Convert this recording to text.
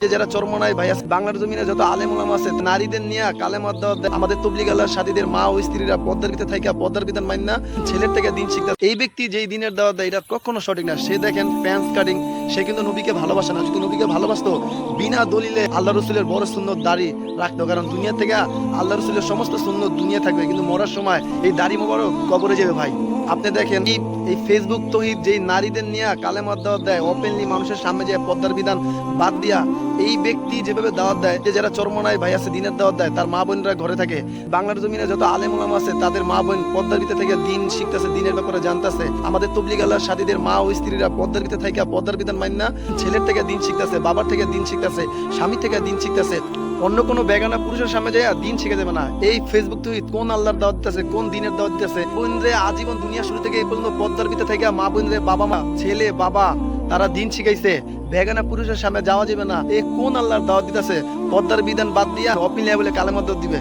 যারা চরমনায় ভাই আছে বাংলার জমিনে যত আলেম ওলামা আছে নারীদের নিয়ে কালেমা দাওয়াত দেয়। আমাদের তবলিগ আল্লাহর সাথীদের মা ও স্ত্রীরা পর্দার ভিতরে থাইকা পর্দার বিধান মান্য না ছেলের থেকে দিন শিখতে। এই ব্যক্তি যেই দিনের দাওয়াত দেয় এটা কখনো সঠিক না। সে দেখেন প্যান্স কাটিং, সে কিন্তু নবীকে ভালোবাসে না। যদি নবীকে ভালোবাসতো বিনা দলিলে আল্লাহ রসুলের বড় সুন্নত দাড়ি রাখতো, কারণ দুনিয়া থেকে আল্লাহ রসুলের সমস্ত সুন্নত দুনিয়া থাকবে, কিন্তু মরার সময় এই দাড়ি মোবারক কবরে যাবে ভাই। আপনি দেখেন এই ফেসবুক তহিদ যেই নারীদের নিয়ে কালেমার দাওয়াত দেয়, ওপেনলি মানুষের সামনে যে পর্দার বিধান বাদ দিয়া এই ব্যক্তি যেভাবে দাওয়াত দেয়, যে যারা চরমনায় ভাই আছে দিনের দাওয়াত দেয়, তার মা বোনরা ঘরে থাকে। বাংলার জমিনে যত আলেম ওলামা আছে তাদের মা বোন পর্দার ভিতরে থেকে দিন শিখতেছে, দিনের ব্যাপারে জানতেছে। আমাদের তবলিগ আল্লাহর সাথীদের মা ও স্ত্রীরা পর্দার ভিতরে থেকে পর্দার বিধান মান্য না ছেলের থেকে দিন শিখতেছে, বাবার থেকে দিন শিখতেছে, স্বামী থেকে দিন শিখতেছে। অন্য কোনো বেগানা পুরুষের সামনে যায় দিন শিখে যাবে না। এই ফেসবুক তুই কোন আল্লাহর দাওয়াত দিতেছে, কোন দিনের দাওয়াত দিতেছে। বোন রে আজীবন দুনিয়া শুরু থেকে এই পর্যন্ত পর্দার ভিতরে থেকে মা বোন রে বাবা মা ছেলে বাবা তারা দিন শিখাইছে। বেগানা পুরুষের সামনে যাওয়া যাবে না। এই কোন আল্লাহর দাওয়াত দিতেছে? পর্দার বিধান বাদ দিয়া অপিনিয়া বলে কালেমার দাওয়াত দিবে।